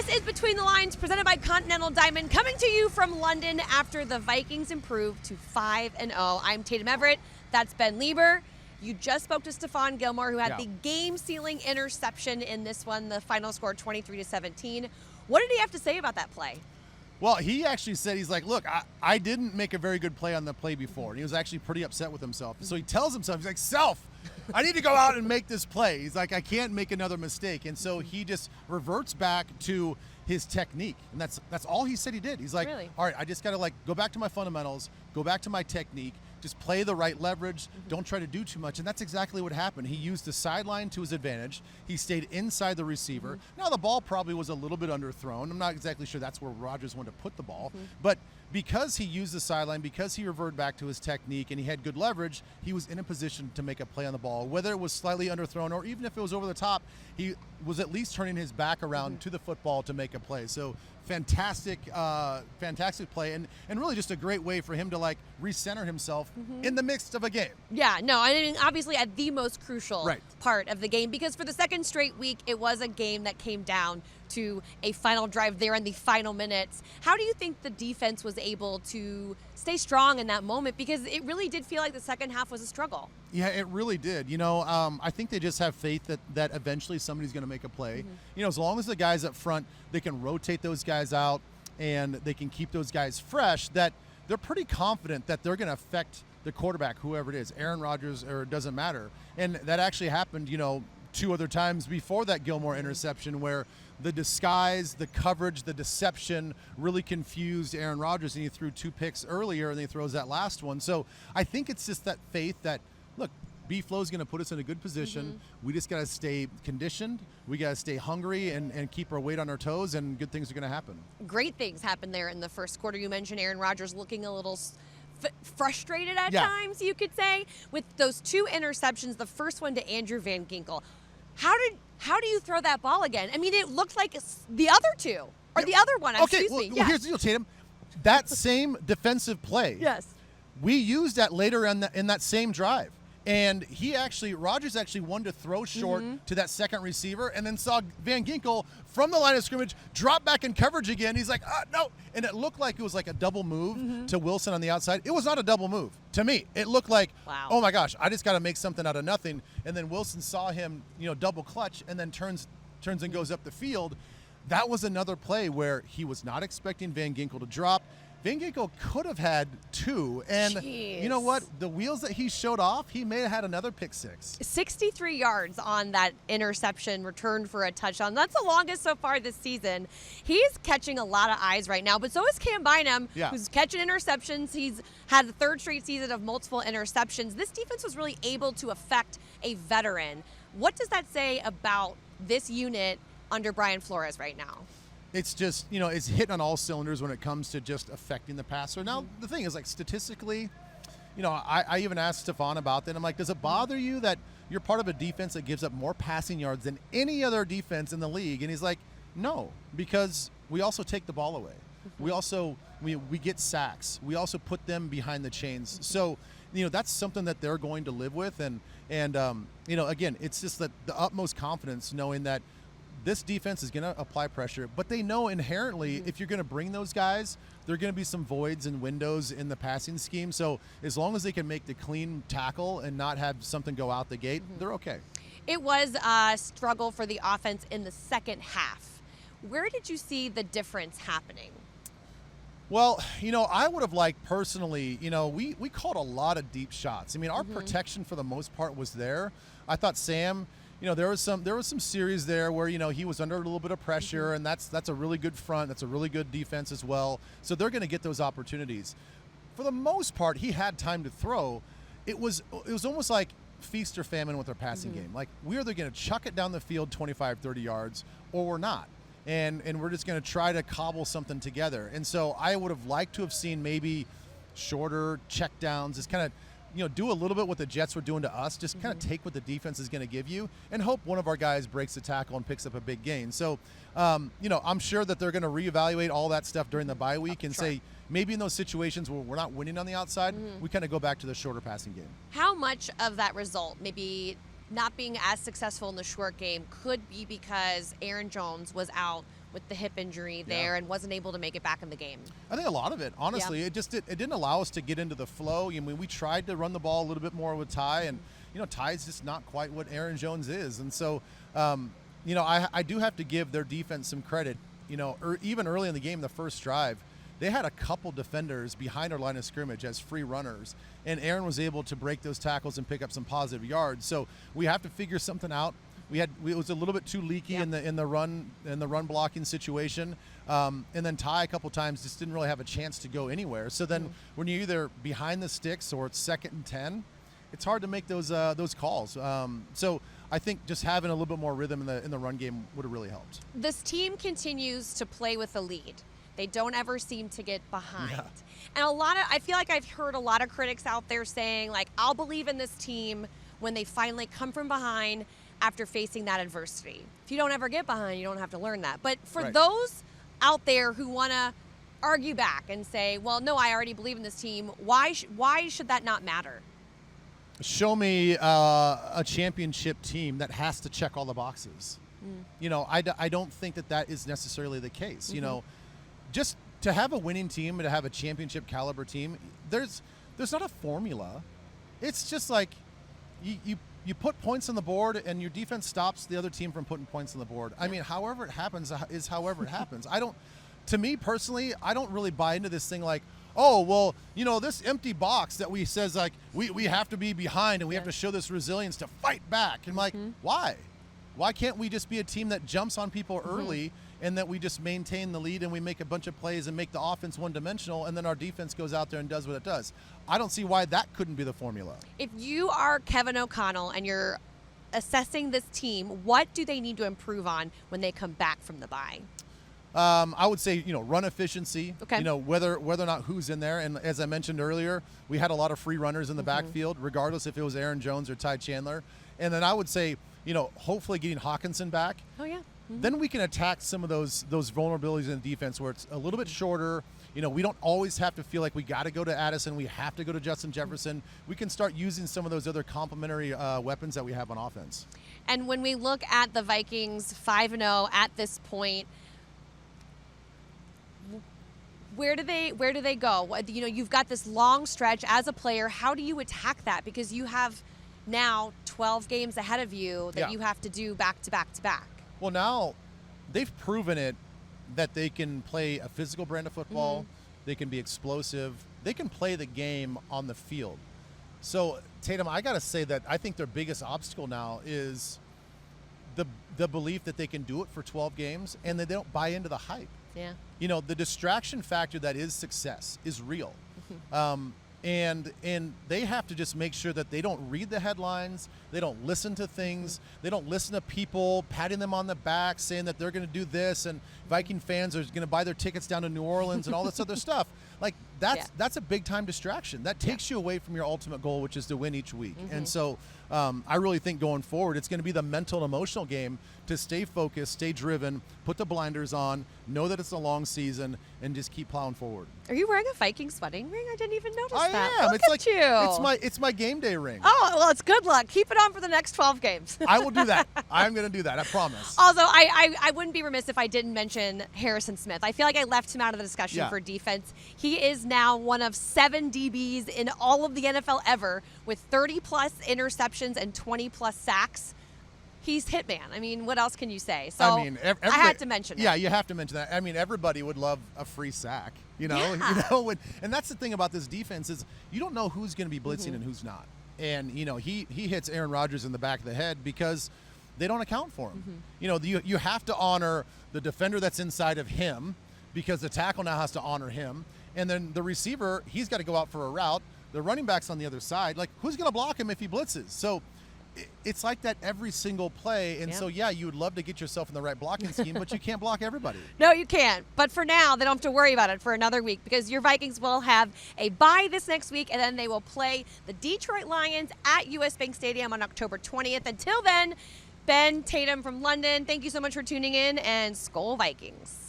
This is Between the Lines, presented by Continental Diamond, coming to you from London after the Vikings improved to 5-0. I'm Tatum Everett. That's Ben Leber. You just spoke to Stephon Gilmore, who had the game-sealing interception in this one. The final score 23-17. What did he have to say about that play? Well, he actually said, he's like, look, I didn't make a very good play on the play before. And he was actually pretty upset with himself. So he tells himself, he's like, I need to go out and make this play. He's like, I can't make another mistake. And so he just reverts back to his technique. And that's all he said he did. He's like, really? All right, I just got to go back to my fundamentals, go back to my technique, just play the right leverage, don't try to do too much. And that's exactly what happened. He used the sideline to his advantage. He stayed inside the receiver. Now, the ball probably was a little bit underthrown. I'm not exactly sure that's where Rodgers wanted to put the ball. But because he used the sideline, because he reverted back to his technique and he had good leverage, he was in a position to make a play on the ball. Whether it was slightly underthrown or even if it was over the top, he was at least turning his back around to the football to make a play. So fantastic play, and really just a great way for him to recenter himself in the midst of a game. Yeah, no, I mean, obviously at the most crucial part of the game, because for the second straight week, it was a game that came down to a final drive there in the final minutes. How do you think the defense was able to stay strong in that moment? Because it really did feel like the second half was a struggle. Yeah, it really did. I think they just have faith that eventually somebody's going to make a play. As long as the guys up front, they can rotate those guys out and they can keep those guys fresh, that they're pretty confident that they're going to affect the quarterback, whoever it is, Aaron Rodgers, or it doesn't matter. And that actually happened, two other times before that Gilmore interception, where the disguise, the coverage, the deception really confused Aaron Rodgers, and he threw 2 picks earlier, and he throws that last one. So I think it's just that faith that, look, B-Flow is going to put us in a good position. We just got to stay conditioned. We got to stay hungry and keep our weight on our toes, and good things are going to happen. Great things happened there in the first quarter. You mentioned Aaron Rodgers looking a little frustrated at times, you could say, with those 2 interceptions, the first one to Andrew Van Ginkel. How do you throw that ball again? I mean, it looked like the other 2, or the other one, excuse me. Well, here's the deal, Tatum. That same defensive play, we used that later in that same drive. And Rodgers actually wanted to throw short to that second receiver, and then saw Van Ginkel from the line of scrimmage drop back in coverage again. He's like, no. And it looked like it was like a double move to Wilson on the outside. It was not a double move. To me, it looked like, oh my gosh, I just got to make something out of nothing. And then Wilson saw him, double clutch, and then turns and goes up the field. That was another play where he was not expecting Van Ginkel to drop. Van Ginkel could have had 2, and you know what? The wheels that he showed off, he may have had another pick 6. 63 yards on that interception, returned for a touchdown. That's the longest so far this season. He's catching a lot of eyes right now, but so is Cam Bynum, who's catching interceptions. He's had the 3rd straight season of multiple interceptions. This defense was really able to affect a veteran. What does that say about this unit under Brian Flores right now? It's just, it's hitting on all cylinders when it comes to just affecting the passer. Now, the thing is, statistically, I even asked Stephon about that. I'm like, does it bother you that you're part of a defense that gives up more passing yards than any other defense in the league? And he's like, no, because we also take the ball away. We also, we get sacks. We also put them behind the chains. So, that's something that they're going to live with. And again, it's just that the utmost confidence knowing that this defense is going to apply pressure, but they know inherently if you're going to bring those guys, there are going to be some voids and windows in the passing scheme. So as long as they can make the clean tackle and not have something go out the gate, they're okay. It was a struggle for the offense in the second half. Where did you see the difference happening? Well, I would have liked personally, we called a lot of deep shots. I mean, our protection for the most part was there. I thought Sam, there was some series there where, he was under a little bit of pressure, and that's a really good front. That's a really good defense as well. So they're going to get those opportunities. For the most part, he had time to throw. It was almost like feast or famine with our passing game. Like, we're either going to chuck it down the field 25, 30 yards, or we're not. And we're just going to try to cobble something together. And so I would have liked to have seen maybe shorter check downs, just kind of, do a little bit what the Jets were doing to us, just kind of take what the defense is going to give you and hope one of our guys breaks the tackle and picks up a big gain. So, I'm sure that they're going to reevaluate all that stuff during the bye week and say maybe in those situations where we're not winning on the outside, we kind of go back to the shorter passing game. How much of that result, maybe not being as successful in the short game, could be because Aaron Jones was out with the hip injury there and wasn't able to make it back in the game? I think a lot of it, honestly. It didn't allow us to get into the flow. I mean, we tried to run the ball a little bit more with Ty, and Ty's just not quite what Aaron Jones is. And so, I do have to give their defense some credit. Even early in the game, the first drive, they had a couple defenders behind our line of scrimmage as free runners, and Aaron was able to break those tackles and pick up some positive yards. So we have to figure something out. It was a little bit too leaky in the run blocking situation, and then Ty a couple times just didn't really have a chance to go anywhere. So then when you're either behind the sticks or it's 2nd and 10, it's hard to make those calls. So I think just having a little bit more rhythm in the run game would have really helped. This team continues to play with a lead. They don't ever seem to get behind. Yeah. And I feel like I've heard a lot of critics out there saying, like, I'll believe in this team when they finally come from behind after facing that adversity. If you don't ever get behind, you don't have to learn that. But for those out there who want to argue back and say, well, no, I already believe in this team, why should that not matter? Show me a championship team that has to check all the boxes. I don't think that is necessarily the case. Just to have a winning team and to have a championship caliber team, there's not a formula. It's just like you put points on the board and your defense stops the other team from putting points on the board. I mean, however it happens is however it happens. To me personally, I don't really buy into this thing like, oh, well, this empty box that we says like we have to be behind and we have to show this resilience to fight back. And like, why? Why can't we just be a team that jumps on people early and that we just maintain the lead and we make a bunch of plays and make the offense one-dimensional, and then our defense goes out there and does what it does? I don't see why that couldn't be the formula. If you are Kevin O'Connell and you're assessing this team, what do they need to improve on when they come back from the bye? I would say, run efficiency, okay. Whether or not who's in there. And as I mentioned earlier, we had a lot of free runners in the backfield, regardless if it was Aaron Jones or Ty Chandler. And then I would say, hopefully getting Hawkinson back. Oh, yeah. Then we can attack some of those vulnerabilities in the defense where it's a little bit shorter. We don't always have to feel like we got to go to Addison. We have to go to Justin Jefferson. We can start using some of those other complementary weapons that we have on offense. And when we look at the Vikings 5-0 at this point, where do they go? You've got this long stretch as a player. How do you attack that? Because you have now 12 games ahead of you that you have to do back to back to back. Well, now they've proven it that they can play a physical brand of football. They can be explosive. They can play the game on the field. So, Tatum, I got to say that I think their biggest obstacle now is the belief that they can do it for 12 games and that they don't buy into the hype. Yeah. The distraction factor that is success is real. And they have to just make sure that they don't read the headlines, they don't listen to things, they don't listen to people patting them on the back saying that they're going to do this and Viking fans are going to buy their tickets down to New Orleans and all this other stuff. Like that's a big time distraction. That takes you away from your ultimate goal, which is to win each week. And so I really think going forward, it's going to be the mental and emotional game to stay focused, stay driven, put the blinders on, know that it's a long season, and just keep plowing forward. Are you wearing a Vikings wedding ring? I didn't even notice that. I am. Look at you. It's my game day ring. Oh, well, it's good luck. Keep it on for the next 12 games. I will do that. I'm going to do that. I promise. Also, I wouldn't be remiss if I didn't mention Harrison Smith. I feel like I left him out of the discussion for defense. He is now one of 7 DBs in all of the NFL ever with 30-plus interceptions and 20-plus sacks. He's Hitman. I mean, what else can you say? So I had to mention it. Yeah, you have to mention that. I mean, everybody would love a free sack, and that's the thing about this defense is you don't know who's going to be blitzing and who's not. And, he hits Aaron Rodgers in the back of the head because they don't account for him. You have to honor the defender that's inside of him because the tackle now has to honor him. And then the receiver, he's got to go out for a route. The running back's on the other side. Like, who's going to block him if he blitzes? So it's like that every single play. And so, you would love to get yourself in the right blocking scheme, but you can't block everybody. No, you can't. But for now, they don't have to worry about it for another week because your Vikings will have a bye this next week, and then they will play the Detroit Lions at US Bank Stadium on October 20th. Until then, Ben, Tatum from London, thank you so much for tuning in, and Skol Vikings.